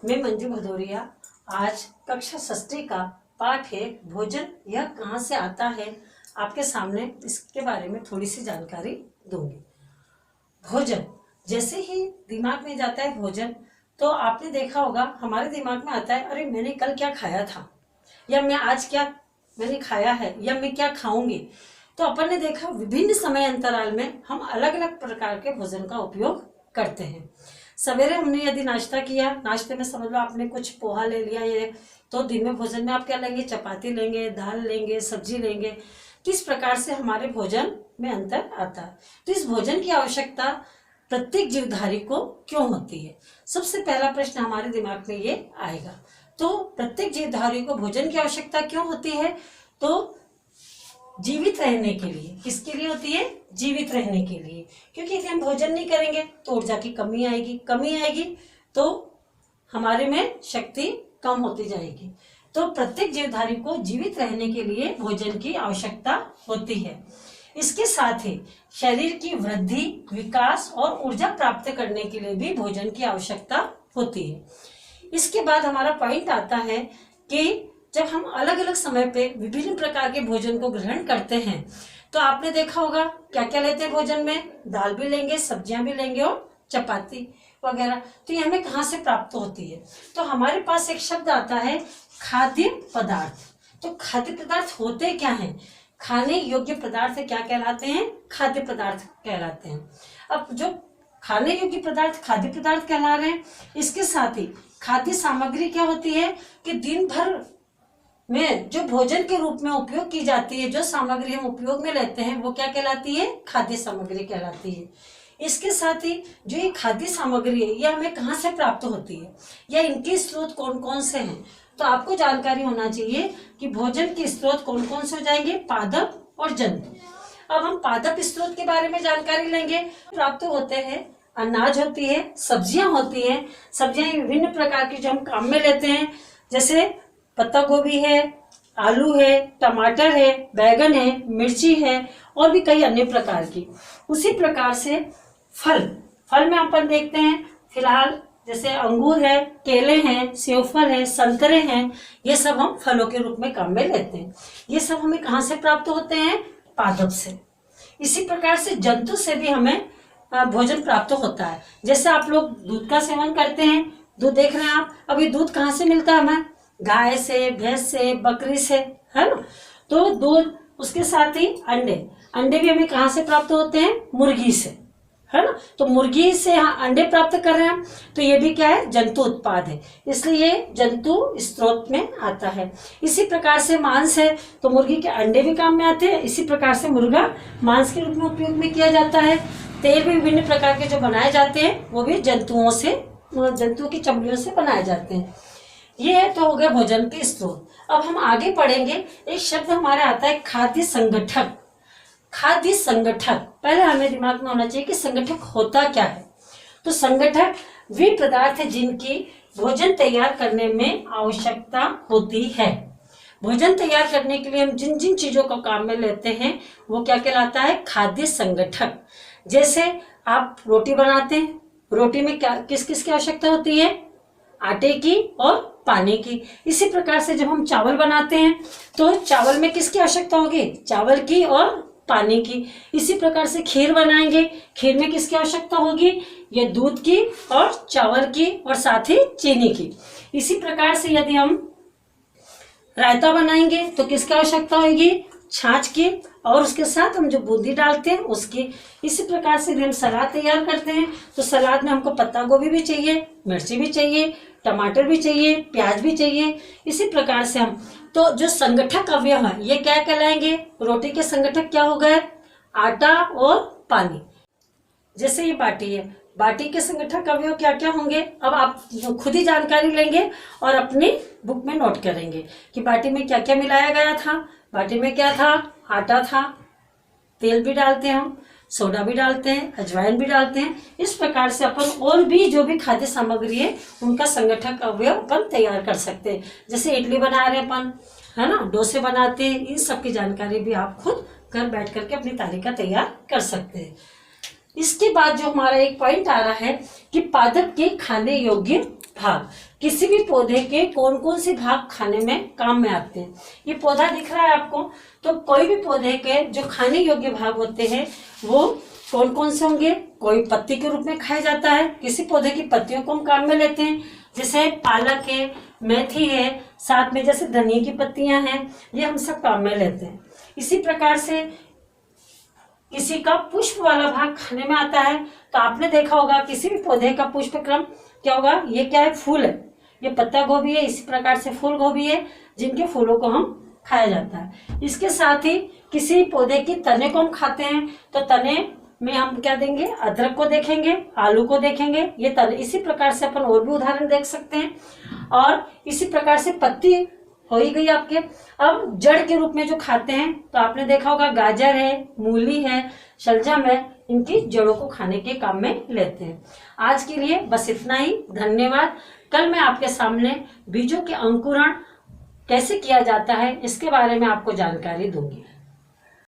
मैं मंजू भदौरिया। आज कक्षा षष्ठी का पाठ है भोजन यह कहाँ से आता है, आपके सामने इसके बारे में थोड़ी सी जानकारी दूंगी। भोजन जैसे ही दिमाग में जाता है भोजन, तो आपने देखा होगा हमारे दिमाग में आता है अरे मैंने कल क्या खाया था, या मैं आज क्या मैंने खाया है, या मैं क्या खाऊंगी। तो अपन ने देखा विभिन्न समय अंतराल में हम अलग अलग प्रकार के भोजन का उपयोग करते हैं। सवेरे हमने यदि नाश्ता किया, नाश्ते में समझ लो आपने कुछ पोहा ले लिया, ये तो दिन में भोजन में आप क्या लेंगे, चपाती लेंगे, दाल लेंगे, सब्जी लेंगे। तो इस प्रकार से हमारे भोजन में अंतर आता है। तो इस भोजन की आवश्यकता प्रत्येक जीवधारी को क्यों होती है, सबसे पहला प्रश्न हमारे दिमाग में ये आएगा। तो प्रत्येक जीवधारी को भोजन की आवश्यकता क्यों होती है, तो जीवित रहने के लिए। किसके लिए होती है, जीवित रहने के लिए। क्योंकि यदि हम भोजन नहीं करेंगे तो ऊर्जा की कमी आएगी तो हमारे में शक्ति कम होती जाएगी। तो प्रत्येक जीवधारी को जीवित रहने के लिए भोजन की आवश्यकता होती है। इसके साथ ही शरीर की वृद्धि, विकास और ऊर्जा प्राप्त करने के लिए भी भोजन की आवश्यकता होती है। इसके बाद हमारा पॉइंट आता है कि जब हम अलग अलग समय पे विभिन्न प्रकार के भोजन को ग्रहण करते हैं, तो आपने देखा होगा क्या क्या लेते हैं भोजन में, दाल भी लेंगे, सब्जियां भी लेंगे और चपाती वगैरह। तो ये हमें कहाँ से प्राप्त होती है, तो हमारे पास एक शब्द आता है खाद्य पदार्थ। तो खाद्य पदार्थ होते क्या हैं, खाने योग्य पदार्थ क्या कहलाते हैं, खाद्य पदार्थ कहलाते हैं। अब जो खाने योग्य पदार्थ खाद्य पदार्थ कहला रहे हैं, इसके साथ ही खाद्य सामग्री क्या होती है कि दिन भर में जो भोजन के रूप में उपयोग की जाती है, जो सामग्री हम उपयोग में लेते हैं, वो क्या कहलाती है, खाद्य सामग्री कहलाती है। इसके साथ ही जो ये खाद्य सामग्री है ये हमें कहाँ से प्राप्त होती है, या इनके स्रोत कौन कौन से हैं। तो आपको जानकारी होना चाहिए कि भोजन के स्रोत कौन कौन से हो जाएंगे, पादप और जंतु। अब हम पादप स्रोत के बारे में जानकारी लेंगे। प्राप्त होते हैं अनाज होती है, सब्जियां होती हैं। सब्जियां विभिन्न प्रकार की जो हम काम में लेते हैं, जैसे पत्ता गोभी है, आलू है, टमाटर है, बैगन है, मिर्ची है और भी कई अन्य प्रकार की। उसी प्रकार से फल में अपन देखते हैं फिलहाल जैसे अंगूर है, केले हैं, सेवफल है, संतरे हैं, ये सब हम फलों के रूप में काम में लेते हैं। ये सब हमें कहाँ से प्राप्त होते हैं, पादप से। इसी प्रकार से जंतु से भी हमें भोजन प्राप्त होता है। जैसे आप लोग दूध का सेवन करते हैं, दूध देख रहे हैं आप, अभी दूध कहाँ से मिलता है हमें, गाय से, भैंस से, बकरी से, है ना। तो दूध, उसके साथ ही अंडे भी हमें कहाँ से प्राप्त होते हैं, मुर्गी से, है ना। तो मुर्गी से अंडे प्राप्त कर रहे हैं, तो ये भी क्या है, जंतु उत्पाद है, इसलिए ये जंतु स्रोत में आता है। इसी प्रकार से मांस है, तो मुर्गी के अंडे भी काम में आते हैं। इसी प्रकार से मुर्गा मांस के रूप में उपयोग में किया जाता है। तेल भी विभिन्न प्रकार के जो बनाए जाते हैं वो भी जंतुओं की चमड़ियों से बनाए जाते हैं। ये तो हो गया भोजन के स्रोत। अब हम आगे पढ़ेंगे, एक शब्द हमारे आता है खाद्य संगठक। खाद्य संगठक, पहले हमें दिमाग में होना चाहिए कि संगठक होता क्या है। तो संगठक वे पदार्थ है जिनकी भोजन तैयार करने में आवश्यकता होती है। भोजन तैयार करने के लिए हम जिन जिन चीजों को काम में लेते हैं वो क्या कहलाता है, खाद्य संगठक। जैसे आप रोटी बनाते हैं, रोटी में क्या किस किस की आवश्यकता होती है, आटे की और पानी की। इसी प्रकार से जब हम चावल बनाते हैं तो चावल में किसकी आवश्यकता होगी, चावल की और पानी की। इसी प्रकार से खीर बनाएंगे, खीर में किसकी आवश्यकता होगी, ये दूध की और चावल की और साथ ही चीनी की। इसी प्रकार से यदि हम रायता बनाएंगे तो किसकी आवश्यकता होगी, छाछ की और उसके साथ हम जो बूंदी डालते हैं उसकी। इसी प्रकार से हम सलाद तैयार करते हैं तो सलाद में हमको पत्ता गोभी भी चाहिए, मिर्ची भी चाहिए, टमाटर भी चाहिए, प्याज भी चाहिए। इसी प्रकार से हम तो जो संगठक अवयव है ये क्या कहलाएंगे, रोटी के संगठक क्या हो गए, आटा और पानी। जैसे ये बाटी है, बाटी के संगठक अवयव क्या क्या होंगे, अब आप खुद ही जानकारी लेंगे और अपनी बुक में नोट करेंगे कि बाटी में क्या क्या मिलाया गया था। बाटी में क्या था, आटा था, तेल भी डालते हैं हम, सोडा भी डालते हैं, अजवाइन भी डालते हैं। इस प्रकार से अपन और भी जो भी खाद्य सामग्री है उनका संगठक अवयव अपन तैयार कर सकते हैं। जैसे इडली बना रहे हैं अपन, है ना, डोसे बनाते हैं, इन सब की जानकारी भी आप खुद घर बैठ करके अपनी तालिका तैयार कर सकते हैं। इसके बाद जो हमारा एक पॉइंट आ रहा है कि पादप के खाने योग्य भाग, किसी भी पौधे के कौन कौन से भाग खाने में काम में आते हैं। ये पौधा दिख रहा है आपको, तो कोई भी पौधे के जो खाने योग्य भाग होते हैं वो कौन कौन से होंगे। कोई पत्ती के रूप में खाया जाता है, किसी पौधे की पत्तियों को हम काम में लेते हैं, जैसे पालक है, मेथी है, साथ में जैसे धनिया की पत्तियां हैं, ये हम सब काम में लेते हैं। इसी प्रकार से किसी का पुष्प वाला भाग खाने में आता है, तो आपने देखा होगा किसी भी पौधे का पुष्प क्रम क्या होगा, ये क्या है, फूल है, ये पत्ता गोभी है, इसी प्रकार से फूल गोभी है, जिनके फूलों को हम खाया जाता है। इसके साथ ही किसी पौधे की तने को हम खाते हैं, तो तने में हम क्या देंगे, अदरक को देखेंगे, आलू को देखेंगे, ये तने। इसी प्रकार से अपन और भी उदाहरण देख सकते हैं। और इसी प्रकार से पत्ती हो ही गई आपके। अब जड़ के रूप में जो खाते हैं, तो आपने देखा होगा गाजर है, मूली है, शलजम है, इनकी जड़ों को खाने के काम में लेते हैं। आज के लिए बस इतना ही, धन्यवाद। कल मैं आपके सामने बीजों के अंकुरण कैसे किया जाता है इसके बारे में आपको जानकारी दूंगी।